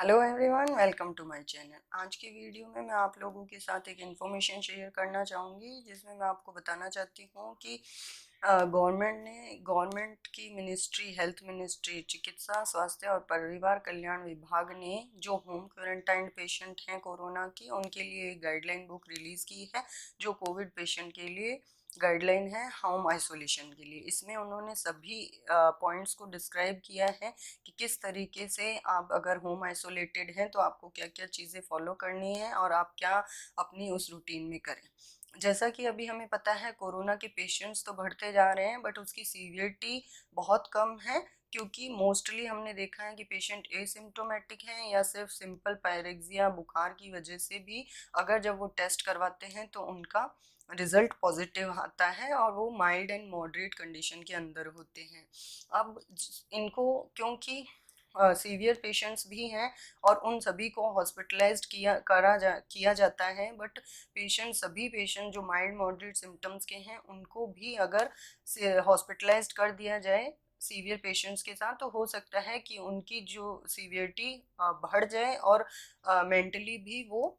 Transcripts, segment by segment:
Hello everyone, welcome to my channel. आज की video में मैं आप लोगों के साथ एक इन्फॉर्मेशन शेयर करना चाहूँगी, जिसमें मैं आपको बताना चाहती हूँ कि गवर्नमेंट की मिनिस्ट्री, हेल्थ मिनिस्ट्री, चिकित्सा स्वास्थ्य और परिवार कल्याण विभाग ने जो होम क्वारंटाइन पेशेंट हैं कोरोना की, उनके लिए एक गाइडलाइन बुक रिलीज़ की है, जो कोविड पेशेंट के लिए गाइडलाइन है होम आइसोलेशन के लिए। इसमें उन्होंने सभी पॉइंट्स को डिस्क्राइब किया है कि किस तरीके से आप अगर होम आइसोलेटेड हैं तो आपको क्या क्या चीज़ें फॉलो करनी है और आप क्या अपनी उस रूटीन में करें। जैसा कि अभी हमें पता है कोरोना के पेशेंट्स तो बढ़ते जा रहे हैं, बट उसकी सीवियरिटी बहुत कम है, क्योंकि मोस्टली हमने देखा है कि पेशेंट एसिम्प्टोमेटिक हैं या सिर्फ सिंपल पायरेक्सिया बुखार की वजह से भी अगर जब वो टेस्ट करवाते हैं तो उनका रिजल्ट पॉजिटिव आता है और वो माइल्ड एंड मॉडरेट कंडीशन के अंदर होते हैं। अब इनको क्योंकि सीवियर पेशेंट्स भी हैं और उन सभी को हॉस्पिटलाइज्ड किया जाता है, बट सभी पेशेंट जो माइल्ड मॉडरेट सिम्टम्स के हैं उनको भी अगर हॉस्पिटलाइज्ड कर दिया जाए सीवियर पेशेंट्स के साथ, तो हो सकता है कि उनकी जो सीवियरिटी बढ़ जाए और मेंटली भी वो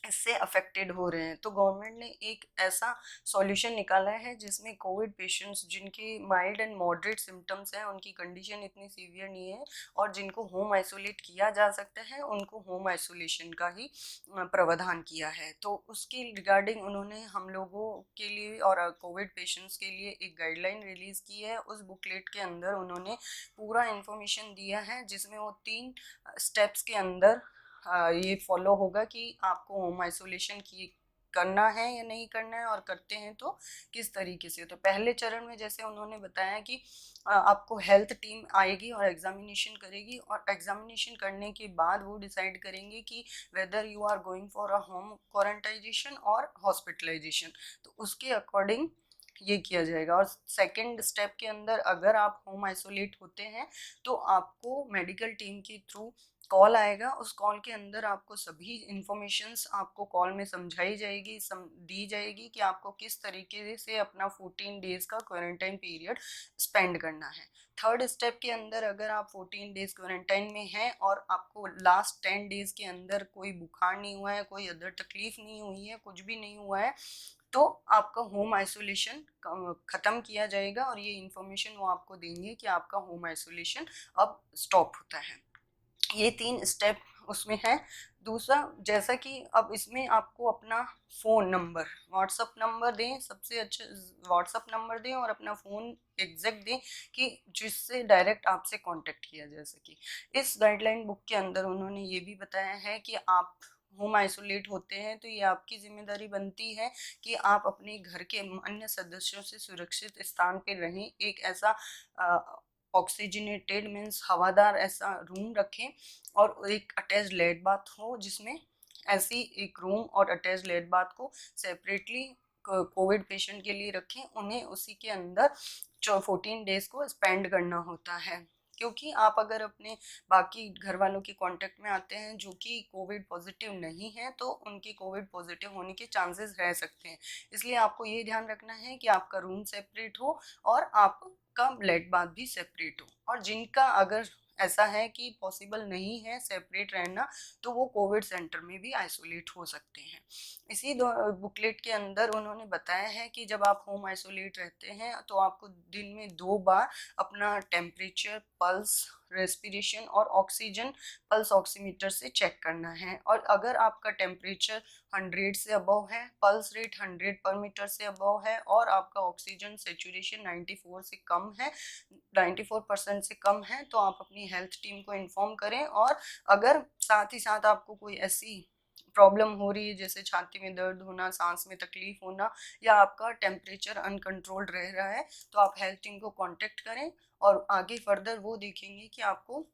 इससे अफेक्टेड हो रहे हैं। तो गवर्नमेंट ने एक ऐसा सॉल्यूशन निकाला है जिसमें कोविड पेशेंट्स जिनके माइल्ड एंड मॉडरेट सिम्टम्स हैं, उनकी कंडीशन इतनी सीवियर नहीं है और जिनको होम आइसोलेट किया जा सकता है, उनको होम आइसोलेशन का ही प्रावधान किया है। तो उसकी रिगार्डिंग उन्होंने हम लोगों के लिए और कोविड पेशेंट्स के लिए एक गाइडलाइन रिलीज़ की है। उस बुकलेट के अंदर उन्होंने पूरा इन्फॉर्मेशन दिया है, जिसमें वो 3 स्टेप्स के अंदर ये फॉलो होगा कि आपको होम आइसोलेशन की करना है या नहीं करना है, और करते हैं तो किस तरीके से। तो पहले चरण में जैसे उन्होंने बताया कि आपको हेल्थ टीम आएगी और एग्जामिनेशन करेगी, और एग्जामिनेशन करने के बाद वो डिसाइड करेंगे कि whether you are going for a home quarantization और हॉस्पिटलाइजेशन। तो उसके अकॉर्डिंग ये किया जाएगा। और सेकेंड स्टेप के अंदर अगर आप होम आइसोलेट होते हैं तो आपको मेडिकल टीम के थ्रू कॉल आएगा। उस कॉल के अंदर आपको सभी इंफॉर्मेशंस आपको कॉल में समझाई जाएगी, दी जाएगी कि आपको किस तरीके से अपना 14 डेज का क्वारंटाइन पीरियड स्पेंड करना है। थर्ड स्टेप के अंदर अगर आप 14 डेज क्वारंटाइन में हैं और आपको लास्ट 10 डेज के अंदर कोई बुखार नहीं हुआ है, कोई अदर तकलीफ नहीं हुई है, कुछ भी नहीं हुआ है, तो आपका होम आइसोलेशन ख़त्म किया जाएगा और ये इन्फॉर्मेशन वो आपको देंगे कि आपका होम आइसोलेशन अब स्टॉप होता है। ये 3 स्टेप उसमें है। दूसरा, जैसा कि अब इसमें आपको अपना फ़ोन नंबर, व्हाट्सअप नंबर दें, सबसे अच्छा व्हाट्सअप नंबर दें और अपना फ़ोन एग्जैक्ट दें कि जिससे डायरेक्ट आपसे कांटेक्ट किया जा सके। इस गाइडलाइन बुक के अंदर उन्होंने ये भी बताया है कि आप होम आइसोलेट होते हैं तो ये आपकी जिम्मेदारी बनती है कि आप अपने घर के अन्य सदस्यों से सुरक्षित स्थान पर रहें। एक ऐसा ऑक्सीजनेटेड मीन्स हवादार ऐसा रूम रखें और एक अटैच लेट बाथ हो, जिसमें ऐसी एक रूम और अटैच लेट बाथ को सेपरेटली कोविड पेशेंट के लिए रखें। उन्हें उसी के अंदर 14 डेज को स्पेंड करना होता है, क्योंकि आप अगर अपने बाकी घर वालों के कांटेक्ट में आते हैं जो कि कोविड पॉजिटिव नहीं है, तो उनके कोविड पॉजिटिव होने के चांसेस रह सकते हैं। इसलिए आपको ये ध्यान रखना है कि आपका रूम सेपरेट हो और आपका लेट बाथ भी सेपरेट हो। और जिनका अगर ऐसा है कि पॉसिबल नहीं है सेपरेट रहना, तो वो कोविड सेंटर में भी आइसोलेट हो सकते हैं। इसी बुकलेट के अंदर उन्होंने बताया है कि जब आप होम आइसोलेट रहते हैं तो आपको दिन में 2 बार अपना टेम्परेचर, पल्स, रेस्पिरेशन और ऑक्सीजन पल्स ऑक्सीमीटर से चेक करना है। और अगर आपका टेम्परेचर 100 से अबव है, पल्स रेट 100 पर मीटर से अबव है और आपका ऑक्सीजन सेचुरेशन 94 से कम है, 94% से कम है, तो आप अपनी हेल्थ टीम को इन्फॉर्म करें। और अगर साथ ही साथ आपको कोई ऐसी प्रॉब्लम हो रही है जैसे छाती में दर्द होना, सांस में तकलीफ होना, या आपका टेम्परेचर अनकंट्रोल्ड रह रहा है, तो आप हेल्थ टीम को कांटेक्ट करें और आगे फर्दर वो देखेंगे कि आपको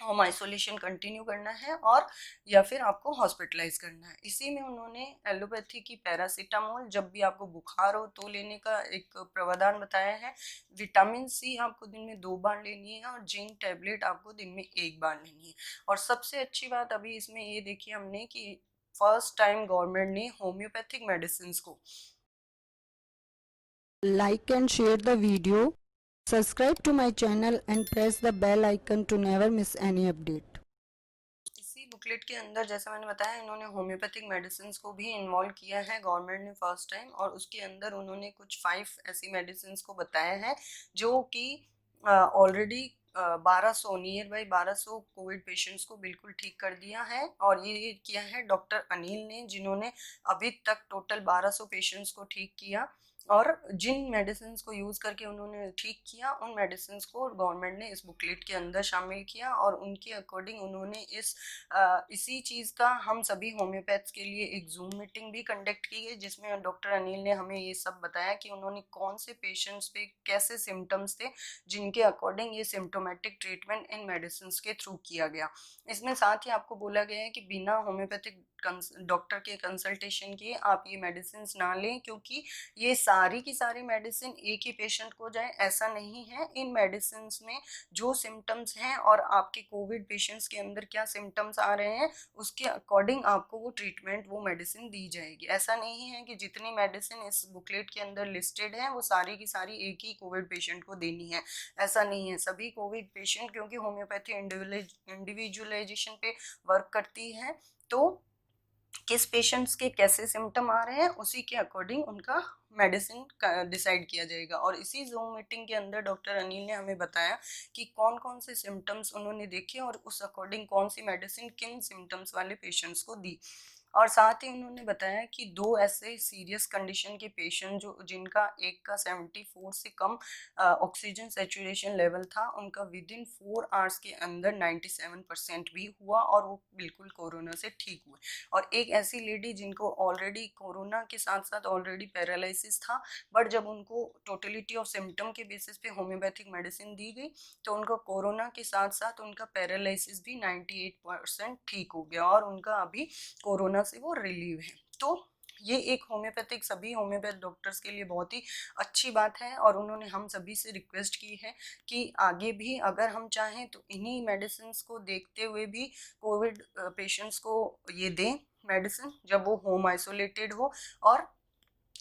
होम आइसोलेशन कंटिन्यू करना है और या फिर आपको हॉस्पिटलाइज करना है। इसी में उन्होंने एलोपैथी की पैरासीटामोल जब भी आपको बुखार हो तो लेने का एक प्रावधान बताया है। विटामिन सी आपको दिन में 2 बार लेनी है और जिंक टैबलेट आपको दिन में 1 बार लेनी है। और सबसे अच्छी बात अभी इसमें ये देखी हमने कि फर्स्ट टाइम गवर्नमेंट ने होम्योपैथिक मेडिसिन को Like and share the video. Subscribe to my channel and press the bell icon to never miss any update. Booklet के अंदर जैसा मैंने बताया, इन्होंने होम्योपैथिक मेडिसिन को भी इन्वॉल्व किया है गवर्नमेंट ने फर्स्ट टाइम, और उसके अंदर उन्होंने कुछ 5 ऐसी मेडिसिन को बताया है जो कि already 1200 near by 1200 Covid patients को बिल्कुल ठीक कर दिया है। और ये किया है डॉक्टर अनिल ने, जिन्होंने अभी तक टोटल 1200 पेशेंट्स को ठीक किया। और जिन मेडिसिन को यूज़ करके उन्होंने ठीक किया, उन मेडिसिन को गवर्नमेंट ने इस बुकलेट के अंदर शामिल किया, और उनके अकॉर्डिंग उन्होंने इसी चीज़ का हम सभी होम्योपैथ्स के लिए एक जूम मीटिंग भी कंडक्ट की है, जिसमें डॉक्टर अनिल ने हमें ये सब बताया कि उन्होंने कौन से पेशेंट्स पे कैसे सिम्टम्स थे, जिनके अकॉर्डिंग ये सिम्टोमेटिक ट्रीटमेंट इन मेडिसिन के थ्रू किया गया। इसमें साथ ही आपको बोला गया है कि बिना होम्योपैथिक डॉक्टर के कंसल्टेशन के आप ये मेडिसिन ना लें, क्योंकि ये सारी की सारी मेडिसिन एक ही पेशेंट को जाए ऐसा नहीं है। इन मेडिसिन में जो सिम्टम्स हैं और आपके कोविड पेशेंट्स के अंदर क्या सिम्टम्स आ रहे हैं, उसके अकॉर्डिंग आपको वो ट्रीटमेंट, वो मेडिसिन दी जाएगी। ऐसा नहीं है कि जितनी मेडिसिन इस बुकलेट के अंदर लिस्टेड है वो सारी की सारी एक ही कोविड पेशेंट को देनी है, ऐसा नहीं है। सभी कोविड पेशेंट, क्योंकि होम्योपैथी इंडिविजुअलाइजेशन पे वर्क करती है, तो किस पेशेंट्स के कैसे सिम्टम आ रहे हैं उसी के अकॉर्डिंग उनका मेडिसिन डिसाइड किया जाएगा। और इसी जूम मीटिंग के अंदर डॉक्टर अनिल ने हमें बताया कि कौन कौन से सिम्टम्स उन्होंने देखे और उस अकॉर्डिंग कौन सी मेडिसिन किन सिम्टम्स वाले पेशेंट्स को दी। और साथ ही उन्होंने बताया कि 2 ऐसे सीरियस कंडीशन के पेशेंट जो जिनका एक का 74 से कम ऑक्सीजन सेचुरेशन लेवल था, उनका विद इन 4 आवर्स के अंदर 97% भी हुआ और वो बिल्कुल कोरोना से ठीक हुए। और एक ऐसी लेडी जिनको ऑलरेडी कोरोना के साथ साथ ऑलरेडी पैरालिसिस था, बट जब उनको टोटलिटी ऑफ सिम्टम के बेसिस पे होम्योपैथिक मेडिसिन दी गई, तो उनका कोरोना के साथ साथ उनका पैरालिसिस भी 98% ठीक हो गया, और उनका अभी कोरोना से वो रिलीव है। तो ये एक होम्योपैथिक, सभी होम्योपैथ डॉक्टर्स के लिए बहुत ही अच्छी बात है। और उन्होंने हम सभी से रिक्वेस्ट की है कि आगे भी अगर हम चाहें तो इन्हीं मेडिसिन को देखते हुए भी कोविड पेशेंट्स को ये दें मेडिसिन, जब वो होम आइसोलेटेड हो। और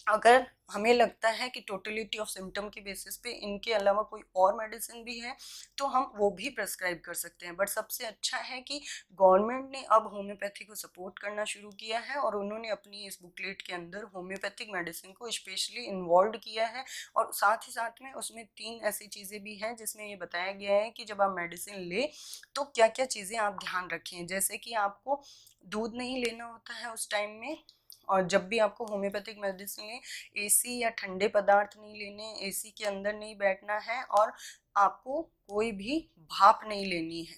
अगर हमें लगता है कि टोटलिटी ऑफ सिम्टम के बेसिस पे इनके अलावा कोई और मेडिसिन भी है, तो हम वो भी प्रेस्क्राइब कर सकते हैं। बट सबसे अच्छा है कि गवर्नमेंट ने अब होम्योपैथी को सपोर्ट करना शुरू किया है, और उन्होंने अपनी इस बुकलेट के अंदर होम्योपैथिक मेडिसिन को स्पेशली इन्वॉल्व किया है। और साथ ही साथ में उसमें 3 ऐसी चीज़ें भी हैं जिसमें ये बताया गया है कि जब आप मेडिसिन ले तो क्या क्या चीज़ें आप ध्यान रखें। जैसे कि आपको दूध नहीं लेना होता है उस टाइम में, और जब भी आपको होम्योपैथिक मेडिसिन लें, एसी या ठंडे पदार्थ नहीं लेने, एसी के अंदर नहीं बैठना है, और आपको कोई भी भाप नहीं लेनी है।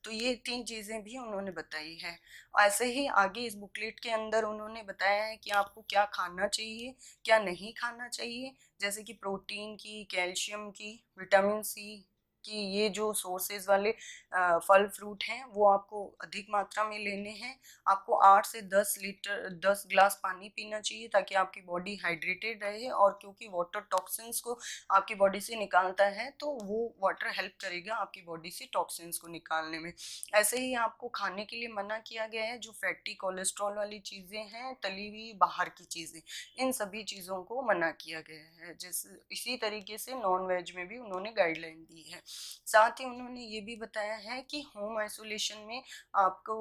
तो ये 3 चीज़ें भी उन्होंने बताई है। ऐसे ही आगे इस बुकलेट के अंदर उन्होंने बताया है कि आपको क्या खाना चाहिए, क्या नहीं खाना चाहिए, जैसे कि प्रोटीन की, कैल्शियम की, विटामिन सी कि ये जो सोर्सेज वाले फल फ्रूट हैं वो आपको अधिक मात्रा में लेने हैं। आपको 8 से 10 ग्लास पानी पीना चाहिए ताकि आपकी बॉडी हाइड्रेटेड रहे, और क्योंकि वाटर टॉक्सिन्स को आपकी बॉडी से निकालता है, तो वो वाटर हेल्प करेगा आपकी बॉडी से टॉक्सिन्स को निकालने में। ऐसे ही आपको खाने के लिए मना किया गया है जो फैटी कोलेस्ट्रॉल वाली चीज़ें हैं, तली हुई बाहर की चीज़ें, इन सभी चीज़ों को मना किया गया है। जैसे इसी तरीके से नॉन वेज में भी उन्होंने गाइडलाइन दी है। साथ ही उन्होंने ये भी बताया है कि होम आइसोलेशन में आपको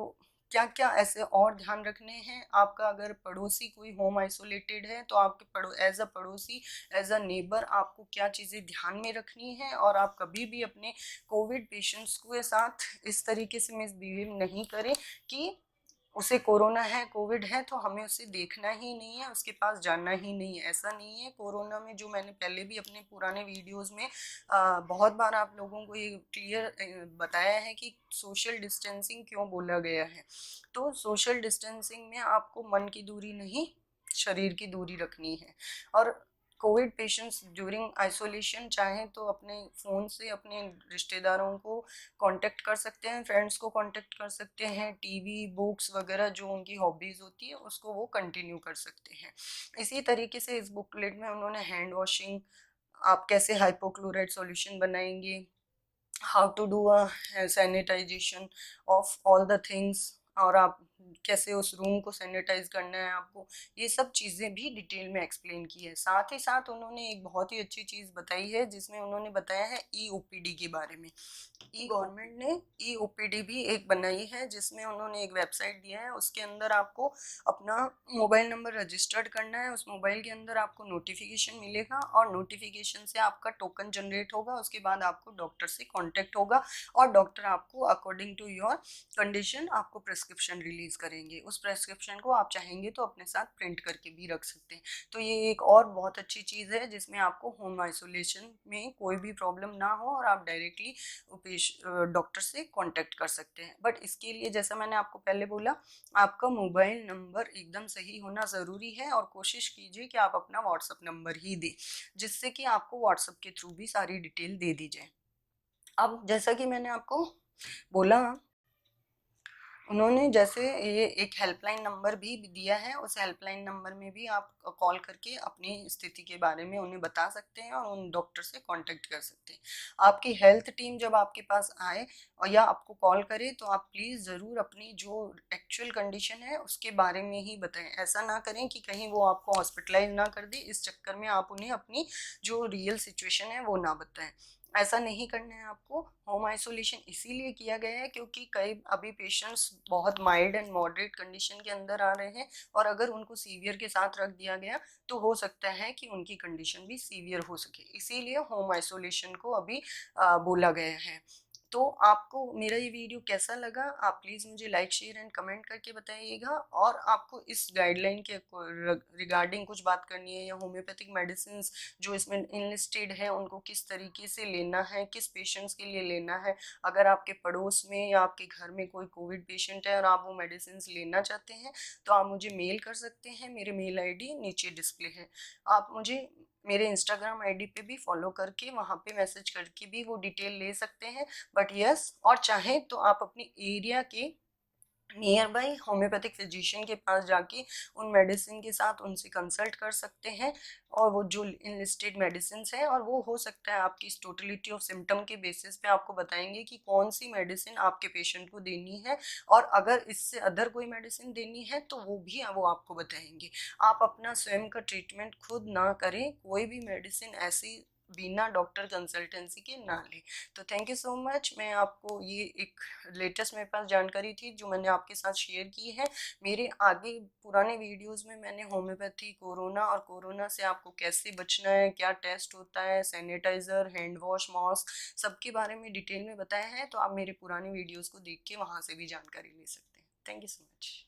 क्या क्या ऐसे और ध्यान रखने हैं। आपका अगर पड़ोसी कोई होम आइसोलेटेड है तो आपके एज अ पड़ोसी, एज अ नेबर, आपको क्या चीज़ें ध्यान में रखनी है, और आप कभी भी अपने कोविड पेशेंट्स के साथ इस तरीके से मिसबिहेव नहीं करें कि उसे कोरोना है, कोविड है, तो हमें उसे देखना ही नहीं है, उसके पास जाना ही नहीं है। ऐसा नहीं है। कोरोना में, जो मैंने पहले भी अपने पुराने वीडियोस में बहुत बार आप लोगों को ये क्लियर बताया है कि सोशल डिस्टेंसिंग क्यों बोला गया है। तो सोशल डिस्टेंसिंग में आपको मन की दूरी नहीं, शरीर की दूरी रखनी है। और कोविड पेशेंट्स ड्यूरिंग आइसोलेशन चाहें तो अपने फ़ोन से अपने रिश्तेदारों को कांटेक्ट कर सकते हैं, फ्रेंड्स को कांटेक्ट कर सकते हैं, टीवी, बुक्स वगैरह जो उनकी हॉबीज़ होती है उसको वो कंटिन्यू कर सकते हैं। इसी तरीके से इस बुकलेट में उन्होंने हैंड वॉशिंग, आप कैसे हाइपोक्लोराइड सॉल्यूशन बनाएंगे, how to do a sanitization of all the things, और आप कैसे उस रूम को सैनिटाइज करना है आपको, ये सब चीज़ें भी डिटेल में एक्सप्लेन की है। साथ ही साथ उन्होंने एक बहुत ही अच्छी चीज़ बताई है जिसमें उन्होंने बताया है ई-ओपीडी के बारे में। ई गवर्नमेंट ने ई-ओपीडी भी एक बनाई है जिसमें उन्होंने एक वेबसाइट दिया है, उसके अंदर आपको अपना मोबाइल नंबर रजिस्टर्ड करना है। उस मोबाइल के अंदर आपको नोटिफिकेशन मिलेगा और नोटिफिकेशन से आपका टोकन जनरेट होगा। उसके बाद आपको डॉक्टर से कांटेक्ट होगा और डॉक्टर आपको अकॉर्डिंग टू योर कंडीशन आपको प्रेस्क्रिप्शन रिलीज करेंगे। उस प्रेस्क्रिप्शन को आप चाहेंगे तो अपने साथ प्रिंट करके भी रख सकते हैं। तो ये एक और बहुत अच्छी चीज़ है जिसमें आपको होम आइसोलेशन में कोई भी प्रॉब्लम ना हो और आप डायरेक्टली डॉक्टर से कांटेक्ट कर सकते हैं। बट इसके लिए जैसा मैंने आपको पहले बोला, आपका मोबाइल नंबर एकदम सही होना ज़रूरी है और कोशिश कीजिए कि आप अपना व्हाट्सअप नंबर ही दें, जिससे कि आपको व्हाट्सअप के थ्रू भी सारी डिटेल दे दी जाए। अब जैसा कि मैंने आपको बोला, उन्होंने जैसे ये एक हेल्पलाइन नंबर भी दिया है, उस हेल्पलाइन नंबर में भी आप कॉल करके अपनी स्थिति के बारे में उन्हें बता सकते हैं और उन डॉक्टर से कांटेक्ट कर सकते हैं। आपकी हेल्थ टीम जब आपके पास आए और या आपको कॉल करे तो आप प्लीज़ ज़रूर अपनी जो एक्चुअल कंडीशन है उसके बारे में ही बताएं। ऐसा ना करें कि कहीं वो आपको हॉस्पिटलाइज ना कर दे, इस चक्कर में आप उन्हें अपनी जो रियल सिचुएशन है वो ना बताएं। ऐसा नहीं करना है आपको। होम आइसोलेशन इसीलिए किया गया है क्योंकि कई अभी पेशेंट्स बहुत माइल्ड एंड मॉडरेट कंडीशन के अंदर आ रहे हैं और अगर उनको सीवियर के साथ रख दिया गया तो हो सकता है कि उनकी कंडीशन भी सीवियर हो सके, इसीलिए होम आइसोलेशन को अभी बोला गया है। तो आपको मेरा ये वीडियो कैसा लगा, आप प्लीज़ मुझे लाइक शेयर एंड कमेंट करके बताइएगा। और आपको इस गाइडलाइन के रिगार्डिंग कुछ बात करनी है या होम्योपैथिक मेडिसिन जो इसमें इनलिस्टेड है उनको किस तरीके से लेना है, किस पेशेंट्स के लिए लेना है, अगर आपके पड़ोस में या आपके घर में कोई कोविड पेशेंट है और आप वो मेडिसिन लेना चाहते हैं तो आप मुझे मेल कर सकते हैं। मेरे मेल आईडी नीचे डिस्प्ले है। आप मुझे मेरे इंस्टाग्राम आईडी पे भी फॉलो करके वहाँ पे मैसेज करके भी वो डिटेल ले सकते हैं। बट यस, और चाहें तो आप अपनी एरिया के नियर बाई होम्योपैथिक फिजिशियन के पास जाके उन मेडिसिन के साथ उनसे कंसल्ट कर सकते हैं और वो जो इनलिस्टेड मेडिसिन है और वो हो सकता है आपकी इस टोटलिटी ऑफ सिम्टम के बेसिस पे आपको बताएंगे कि कौन सी मेडिसिन आपके पेशेंट को देनी है और अगर इससे अदर कोई मेडिसिन देनी है तो वो भी वो आपको बताएंगे। आप अपना स्वयं का ट्रीटमेंट खुद ना करें, कोई भी मेडिसिन ऐसी बिना डॉक्टर कंसल्टेंसी के ना लें। तो थैंक यू सो मच। मैं आपको ये एक लेटेस्ट मेरे पास जानकारी थी जो मैंने आपके साथ शेयर की है। मेरे आगे पुराने वीडियोस में मैंने होम्योपैथी, कोरोना और कोरोना से आपको कैसे बचना है, क्या टेस्ट होता है, सैनिटाइज़र, हैंड वॉश, मास्क, सबके बारे में डिटेल में बताया है। तो आप मेरे पुराने वीडियोस को देख के वहाँ से भी जानकारी ले सकते हैं। Thank you so much.